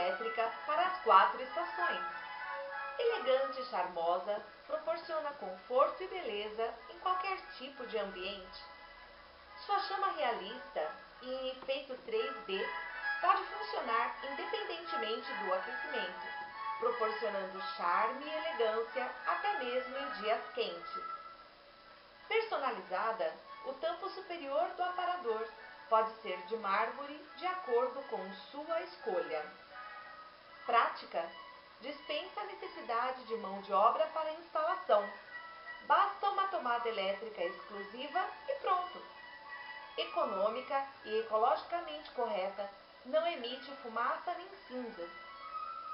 elétrica para as 4 estações. Elegante e charmosa, proporciona conforto e beleza em qualquer tipo de ambiente. Sua chama realista e em efeito 3D pode funcionar independentemente do aquecimento, proporcionando charme e elegância até mesmo em dias quentes. Personalizada, o tampo superior do aparador pode ser de mármore de acordo com sua escolha. Prática, dispensa a necessidade de mão de obra para instalação. Basta uma tomada elétrica exclusiva e pronto. Econômica e ecologicamente correta, não emite fumaça nem cinzas.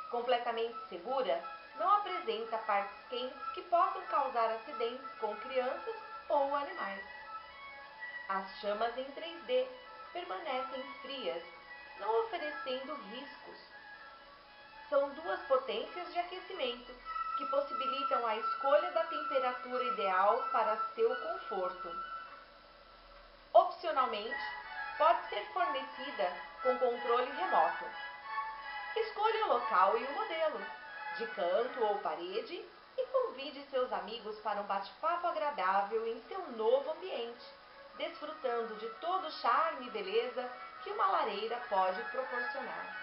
Completamente segura, não apresenta partes quentes que possam causar acidentes com crianças ou animais. As chamas em 3D permanecem frias, não oferecendo riscos. São 2 potências de aquecimento que possibilitam a escolha da temperatura ideal para seu conforto. Opcionalmente, pode ser fornecida com controle remoto. Escolha o local e o modelo, de canto ou parede, e convide seus amigos para um bate-papo agradável em seu novo ambiente, desfrutando de todo o charme e beleza que uma lareira pode proporcionar.